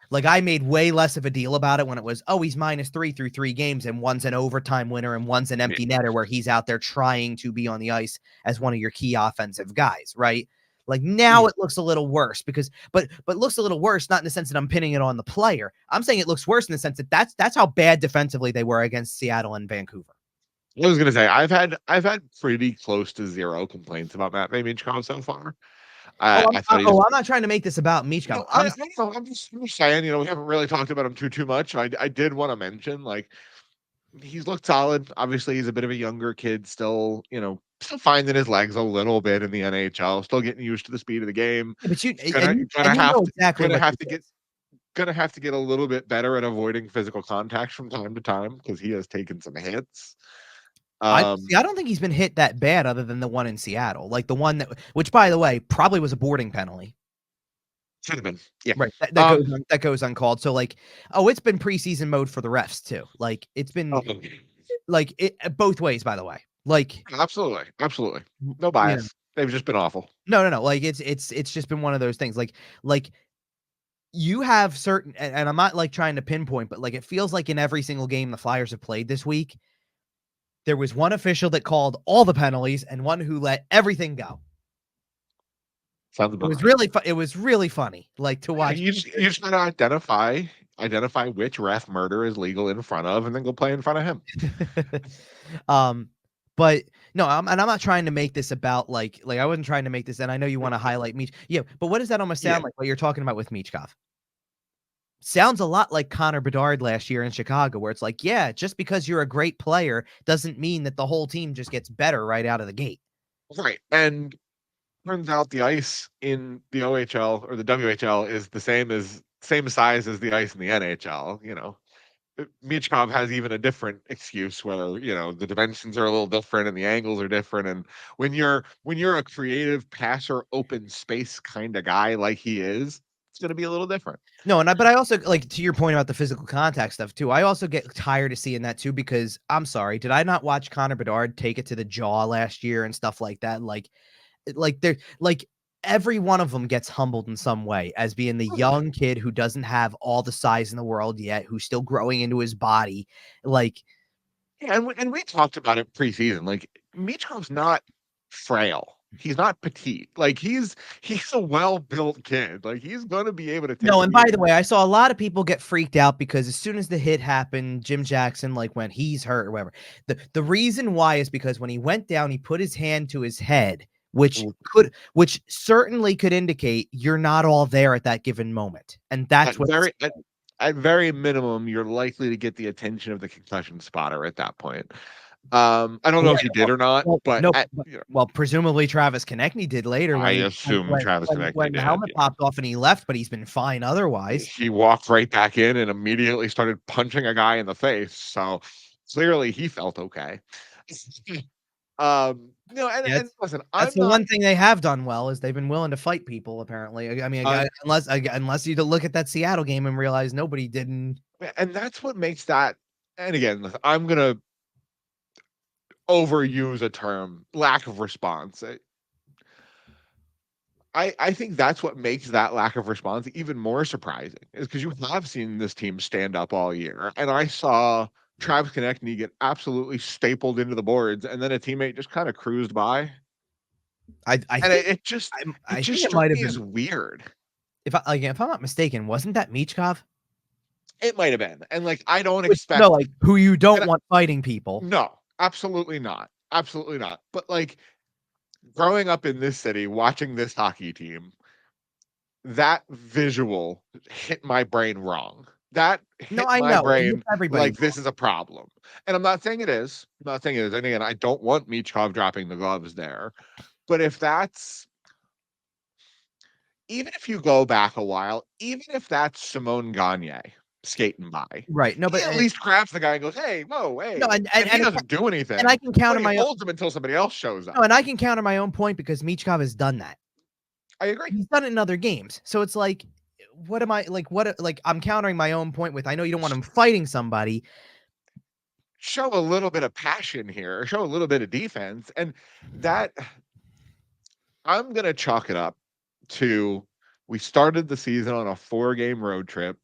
Like I made way less of a deal about it when it was, he's -3 through 3 games, and one's an overtime winner and one's an empty netter where he's out there trying to be on the ice as one of your key offensive guys, right? Like now it looks a little worse but looks a little worse, not in the sense that I'm pinning it on the player. I'm saying it looks worse in the sense that that's how bad defensively they were against Seattle and Vancouver. I was gonna say I've had pretty close to 0 complaints about Matt Michkov so far. I'm not trying to make this about Michkov. I'm just saying, we haven't really talked about him too much. I did want to mention, like, he's looked solid. Obviously, he's a bit of a younger kid, still, still finding his legs a little bit in the NHL, still getting used to the speed of the game. Yeah, but gonna have to get a little bit better at avoiding physical contact from time to time because he has taken some hits. I don't think he's been hit that bad other than the one in Seattle, like the one which by the way probably was a boarding penalty. Should have been, yeah. Right. That goes uncalled. So like, it's been preseason mode for the refs too. Like it's been like it both ways. By the way, like absolutely, no bias. They've just been awful. No. Like it's just been one of those things. Like you have certain, and I'm not like trying to pinpoint, but like it feels like in every single game the Flyers have played this week, there was one official that called all the penalties and one who let everything go. Sounds about it was really funny, like to watch. You just gotta identify which ref murder is legal in front of, and then go play in front of him. But no, I'm not trying to make this about like I wasn't trying to make this, and I know you want to highlight Mich. Yeah, but what does that almost sound like? What you're talking about with Michkov? Sounds a lot like Connor Bedard last year in Chicago, where it's like, yeah, just because you're a great player doesn't mean that the whole team just gets better right out of the gate. Right, and turns out the ice in the OHL or the WHL is the same size as the ice in the NHL. Michkov has even a different excuse where the dimensions are a little different and the angles are different. And when you're a creative passer, open space kind of guy like he is, it's going to be a little different. No, but I also like to your point about the physical contact stuff too. I also get tired of seeing that too because I'm sorry, did I not watch Connor Bedard take it to the jaw last year and stuff like that? Like they're like every one of them gets humbled in some way as being the young kid who doesn't have all the size in the world yet, who's still growing into his body. Like, yeah, and we talked about it preseason. Like Michkov's not frail. He's not petite. Like he's a well-built kid. Like he's going to be able to take No, and by the way, I saw a lot of people get freaked out because as soon as the hit happened, Jim Jackson like when he's hurt or whatever. The reason why is because when he went down, he put his hand to his head, which certainly could indicate you're not all there at that given moment. And that's what at very minimum, you're likely to get the attention of the concussion spotter at that point. I don't know Right. if he did or not, Well, but no, well, presumably Travis Konechny did later I when assume Travis Konechny when the did. helmet popped off and he left, but he's been fine otherwise. He walked right back in and immediately started punching a guy in the face. So clearly he felt okay. Yeah, And listen, that's I'm the not, one thing they have done well is they've been willing to fight people. Apparently, I mean, uh, unless you look at that Seattle game and realize nobody didn't. and that's what makes that. And again, listen, I'm gonna overuse a term, lack of response. I think that's what makes that lack of response even more surprising is because you have seen this team stand up all year. And I saw Travis Konechny get absolutely stapled into the boards, and then a teammate just kind of cruised by. I And think it I just think it struck might have me as been weird. if I'm not mistaken, wasn't that Michkov? It might have been. And like I don't Which, no, expect like who you don't and want fighting people. no, absolutely not. Absolutely not. But like growing up in this city, watching this hockey team, that visual hit my brain wrong. That No, hit I my know it hits brain everybody. like this is a problem. And I'm not saying it is. I'm not saying it is. And again, I don't want Michkov dropping the gloves there. But if that's even if you go back a while, even if that's Simone Gagne skating by, Right. No, he but at least grabs the guy and goes, "Hey, whoa, no, hey," and he doesn't do and I anything, can but counter he my holds him until somebody else shows no, up. and I can counter my own point because Michkov has done that. I agree. He's done it in other games. So it's like, what am I like? What like I'm countering my own point with? I know you don't want him fighting somebody. Show a little bit of passion here, show a little bit of defense, and that I'm gonna chalk it up to we started the season on a 4-game road trip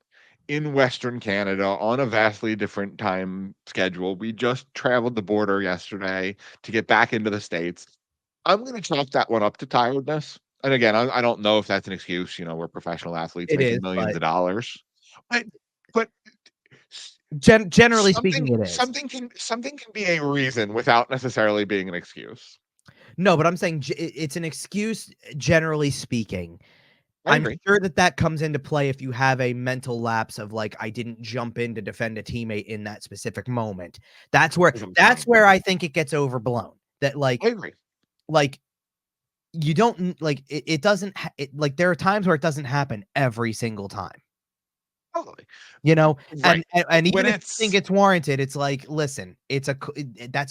in Western Canada on a vastly different time schedule. We just traveled the border yesterday to get back into the States. I'm gonna chalk that one up to tiredness. And again, I don't know if that's an excuse. You know, we're professional athletes It is, making millions but of dollars. But but generally speaking, it is. something can be a reason without necessarily being an excuse. No, but I'm saying it's an excuse. Generally speaking, I I'm agree. sure that that comes into play if you have a mental lapse of like I didn't jump in to defend a teammate in that specific moment. Isn't That's fine. where I think it gets overblown. That I agree. like you don't like it doesn't like there are times where it doesn't happen every single time. Totally. You know, Right. and When even if you think it's it's warranted, it's like, listen, that's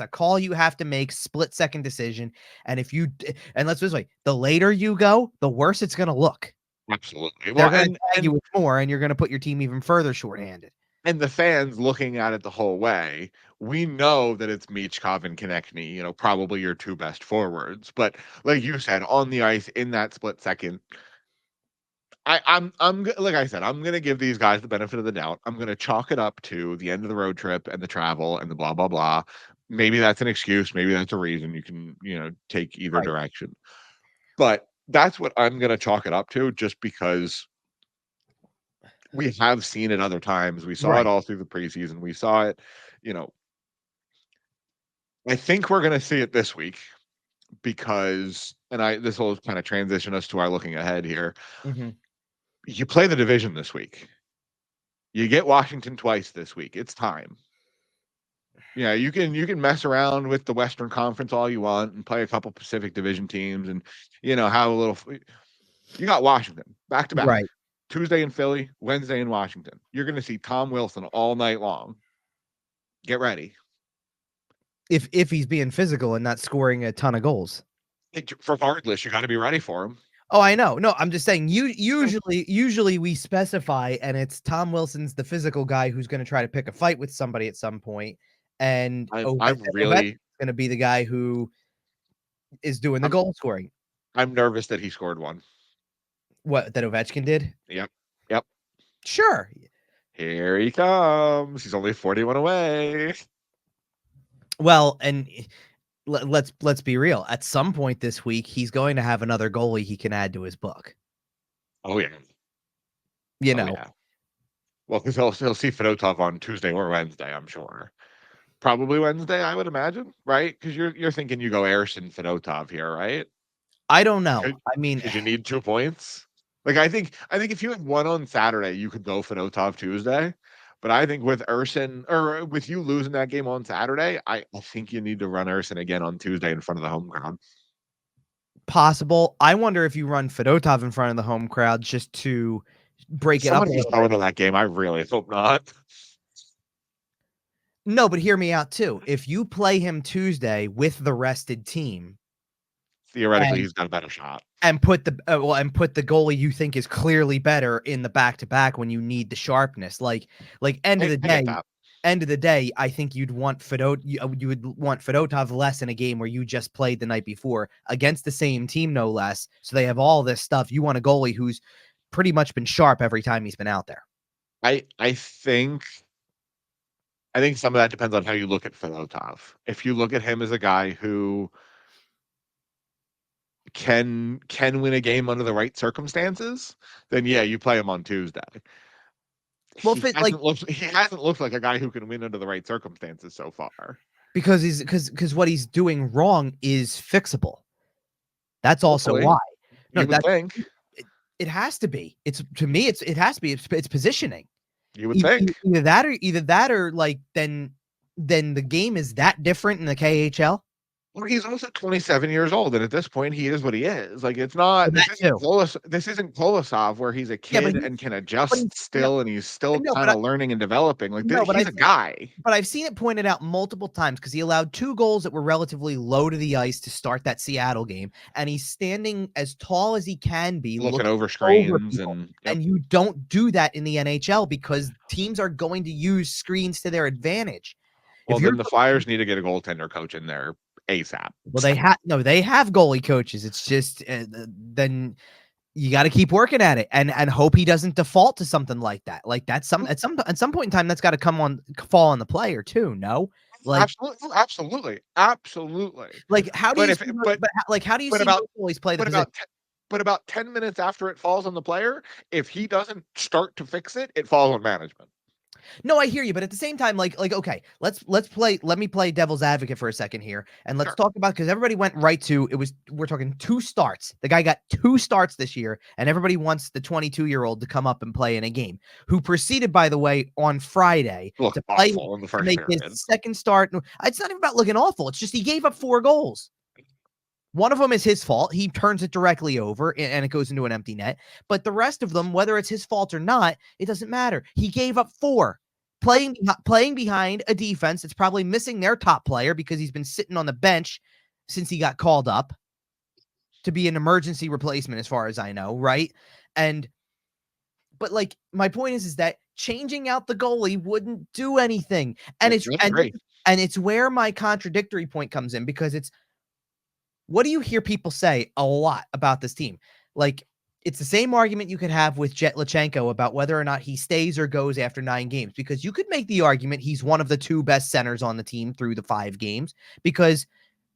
a call you have to make, split-second decision, and if you and let's put it this way, the later you go, the worse it's gonna look. absolutely. They're Well, gonna tag you with more, and you're gonna put your team even further shorthanded. and the fans looking at it the whole way, we know that it's Michkov and Konechny, you know, probably your two best forwards. But like you said, on the ice in that split second, like I said, I'm gonna give these guys the benefit of the doubt. I'm gonna chalk it up to the end of the road trip and the travel and the blah blah blah. Maybe that's an excuse. Maybe that's a reason. You can take either Right, direction. But that's what I'm gonna chalk it up to, just because we have seen it other times. We saw it right. all through the preseason. We saw it, you know. I think we're gonna see it this week because, and I this will kind of transition us to our looking ahead here. Mhm. You play the division this week. You get Washington twice this week. It's time. Yeah, you can mess around with the Western Conference all you want and play a couple Pacific Division teams and have a little. You got Washington back to back, Right. Tuesday in Philly, Wednesday in Washington. You're going to see Tom Wilson all night long. Get ready. If he's being physical and not scoring a ton of goals. Regardless, you got to be ready for him. Oh, I know. No, I'm just saying you usually we specify and it's Tom Wilson's the physical guy who's gonna try to pick a fight with somebody at some point, and I Ovechkin's really, gonna be the guy who is doing the I'm goal scoring. I'm nervous that he scored one. What that Ovechkin did? Yep, yep. Sure. Here he comes. He's only 41 away. Well, and let's be real. At some point this week, he's going to have another goalie he can add to his book. Oh yeah, You oh know, yeah. Well, because he'll see Fedotov on Tuesday or Wednesday, I'm sure. Probably Wednesday, I would imagine, right? Because you're thinking you go Ersson Fedotov here, right? I don't know. Because I mean, you need 2 points. Like I think if you had one on Saturday, you could go Fedotov Tuesday. But I think with Urson or with you losing that game on Saturday, I think you need to run Urson again on Tuesday in front of the home crowd. Possible. I wonder if you run Fedotov in front of the home crowd just to break it up a Somebody's little going bit. to that game. I really hope not. No, but hear me out too. If you play him Tuesday with the rested team Theoretically, and he's got a better shot. put the goalie you think is clearly better in the back to back when you need the sharpness, end of the I get day. that. End of the day, I think you'd want you would want Fedotov less in a game where you just played the night before against the same team, no less. So they have all this stuff. You want a goalie who's pretty much been sharp every time he's been out there. I think some of that depends on how you look at Fedotov. If you look at him as a guy who can win a game under the right circumstances, then yeah, you play him on Tuesday. Well, if it, He hasn't looked like a guy who can win under the right circumstances so far. because what he's doing wrong is fixable. That's also Hopefully, why. No, you would think. It has to be. It's to me. It has to be. It's positioning. You would think. Either that or like then the game is that different in the KHL. Well, he's also 27 years old, and at this point, he is what he is. Like it's not. That too. This isn't Kolosov, where he's a Yeah, kid and can adjust no, still, and he's still no, kind of learning and developing. Like no, he's a guy. But I've seen it pointed out multiple times because he allowed 2 goals that were relatively low to the ice to start that Seattle game, and he's standing as tall as he can be, Looking looking over screens, people. and And you don't do that in the NHL because teams are going to use screens to their advantage. well, then the Flyers need to get a goaltender coach in there ASAP. Well, they have goalie coaches. It's just then you got to keep working at it and hope he doesn't default to something like that. Like that's at some point in time that's got to fall on the player too. No, like absolutely. Like how do But you if see, but how do you but see about goalies play the but position? about 10 minutes after it falls on the player, if he doesn't start to fix it, it falls on management. No, I hear you, but at the same time, okay, let me play devil's advocate for a second here, and let's talk about because everybody went right to we're talking 2 starts. The guy got 2 starts this year, and everybody wants the 22-year-old to come up and play in a game. Who proceeded, by the way, on Friday to play in the first make period. his second start. It's not even about looking awful. It's just he gave up 4 goals. One of them is his fault. He turns it directly over and it goes into an empty net. But the rest of them, whether it's his fault or not, it doesn't matter. He gave up 4. Playing behind a defense that's probably missing their top player because he's been sitting on the bench since he got called up to be an emergency replacement, as far as I know, right? But like my point is that changing out the goalie wouldn't do anything. And it's where my contradictory point comes in because it's what do you hear people say a lot about this team? Like, it's the same argument you could have with Jet Lachenko about whether or not he stays or goes after 9 games, because you could make the argument he's one of the 2 best centers on the team through the 5 games because,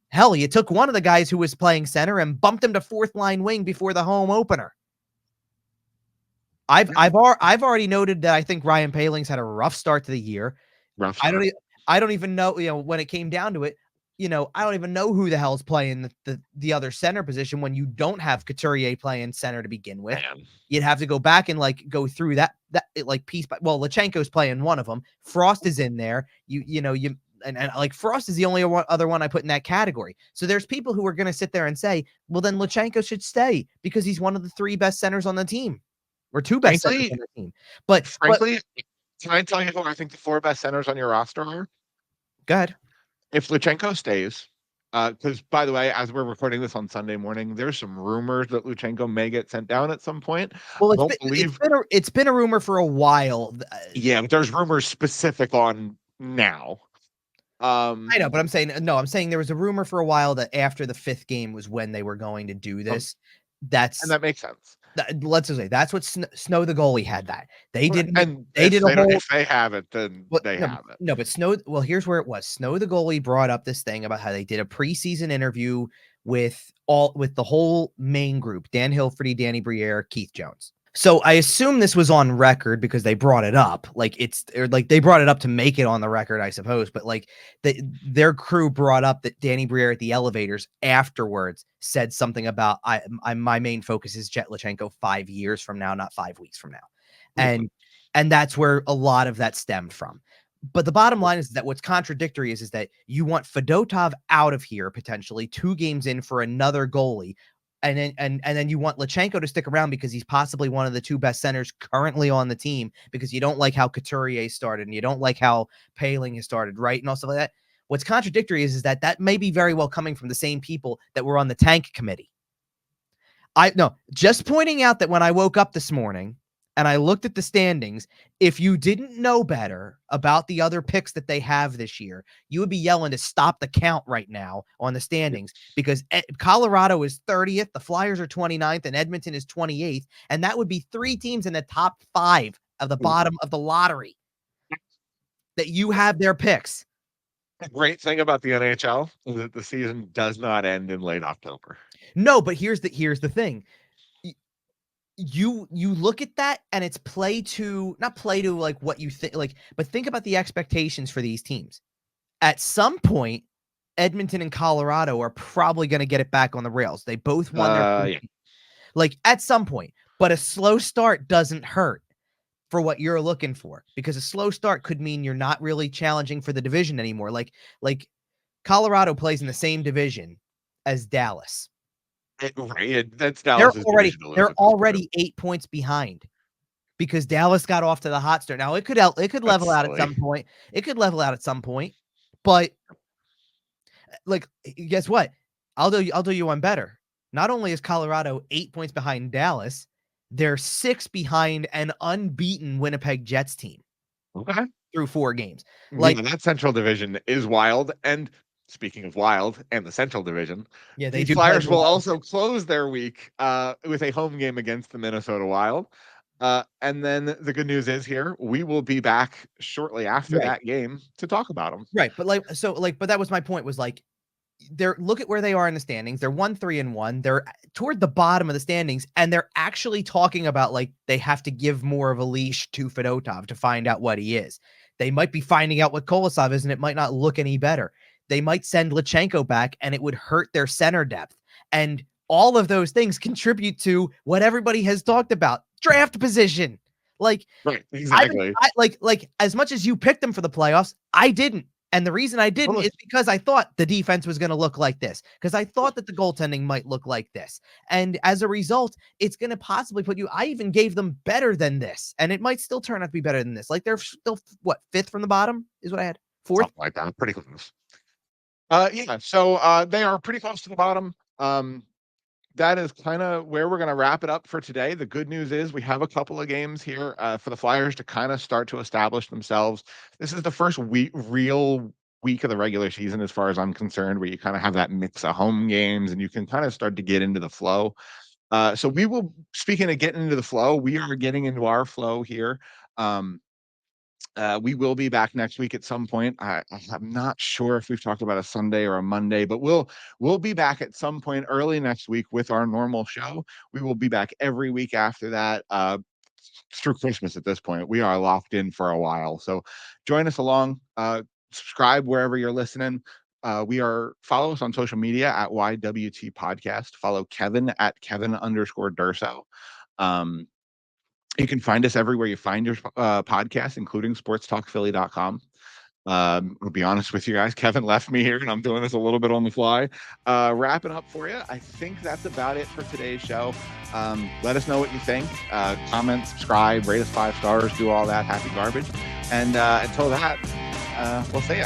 hell, you took one of the guys who was playing center and bumped him to 4th line wing before the home opener. I've already noted that I think Ryan Paling's had a rough start to the year. I don't even know, when it came down to it, I don't even know who the hell's playing the other center position when you don't have Couturier playing center to begin with. Man. You'd have to go back and go through that piece by, well, Lachenko's playing one of them. Frost is in there. And Frost is the only other one I put in that category. So there's people who are going to sit there and say, well, then Lachenko should stay because he's one of the 3 best centers on the team or 2 best centers on the team. But frankly, can I tell you who I think the 4 best centers on your roster are? Go ahead. If Lachenko stays, because by the way, as we're recording this on Sunday morning, there's some rumors that Lachenko may get sent down at some point. Well, it's been a rumor for a while. Yeah, but there's rumors specific on now. I know, but I'm saying there was a rumor for a while that after the 5th game was when they were going to do this. And that makes sense. Let's just say that's what Snow the goalie had that. They didn't. And if they have it, then they have it. No, but Snow. Well, here's where it was. Snow the goalie brought up this thing about how they did a preseason interview with the whole main group: Dan Hilferty, Danny Briere, Keith Jones. So I assume this was on record because they brought it up. Like they brought it up to make it on the record, I suppose. But like their crew brought up that Danny Briere at the elevators afterwards said something about my main focus is Jet Lachenko 5 years from now, not 5 weeks from now. And that's where a lot of that stemmed from. But the bottom line is that what's contradictory is that you want Fedotov out of here potentially 2 games in for another goalie. And then you want Lachenko to stick around because he's possibly one of the 2 best centers currently on the team, because you don't like how Couturier started and you don't like how Paling has started, right? And also like that. What's contradictory is that may be very well coming from the same people that were on the tank committee. Just pointing out that when I woke up this morning and I looked at the standings, if you didn't know better about the other picks that they have this year, you would be yelling to stop the count right now on the standings, because Colorado is 30th, the Flyers are 29th, and Edmonton is 28th, and that would be 3 teams in the top 5 of the bottom of the lottery that you have their picks. The great thing about the NHL is that the season does not end in late October. No, but here's the thing. You look at that and it's not play to like what you think, like, but think about the expectations for these teams. At some point, Edmonton and Colorado are probably going to get it back on the rails. They both won their like at some point, but a slow start doesn't hurt for what you're looking for, because a slow start could mean you're not really challenging for the division anymore. Like Colorado plays in the same division as Dallas. That's Dallas. They're already 8 points behind because Dallas got off to the hot start. Now it could level out at some point. It could level out at some point, but like, guess what? I'll do you one better. Not only is Colorado 8 points behind Dallas, they're 6 behind an unbeaten Winnipeg Jets team. Okay. Through 4 games. Like that Central Division is wild. And speaking of wild and the Central Division, the Flyers will also close their week with a home game against the Minnesota Wild. And then the good news is here, we will be back shortly after that game to talk about them. Right. But but that was my point, was like, look at where they are in the standings. They're 1-3-1. They're toward the bottom of the standings, and they're actually talking about like they have to give more of a leash to Fedotov to find out what he is. They might be finding out what Kolosov is, and it might not look any better. They might send Lachenko back, and it would hurt their center depth. And all of those things contribute to what everybody has talked about: draft position. Like, right, exactly. Like as much as you picked them for the playoffs, I didn't. And the reason I didn't is because I thought the defense was going to look like this, because I thought that the goaltending might look like this. And as a result, it's going to possibly put you, I even gave them better than this, and it might still turn out to be better than this. Like, they're still, 5th from the bottom is what I had? 4th? Something like that. Pretty close. So they are pretty close to the bottom. That is kind of where we're going to wrap it up for today. The good news is we have a couple of games here for the Flyers to kind of start to establish themselves. This is the first real week of the regular season, as far as I'm concerned, where you kind of have that mix of home games and you can kind of start to get into the flow. So we will, speaking of getting into the flow, we are getting into our flow here. We will be back next week at some point. I'm not sure if we've talked about a Sunday or a Monday, but we'll be back at some point early next week with our normal show. We will be back every week after that, through Christmas at this point. We are locked in for a while. So join us along, subscribe wherever you're listening. Follow us on social media at YWT Podcast. Follow Kevin at Kevin_Durso. You can find us everywhere you find your podcast, including sportstalkphilly.com. I'll be honest with you guys, Kevin left me here and I'm doing this a little bit on the fly. Wrapping up for you. I think that's about it for today's show. Let us know what you think. Comment, subscribe, rate us 5 stars, do all that happy garbage. And until that, we'll see you.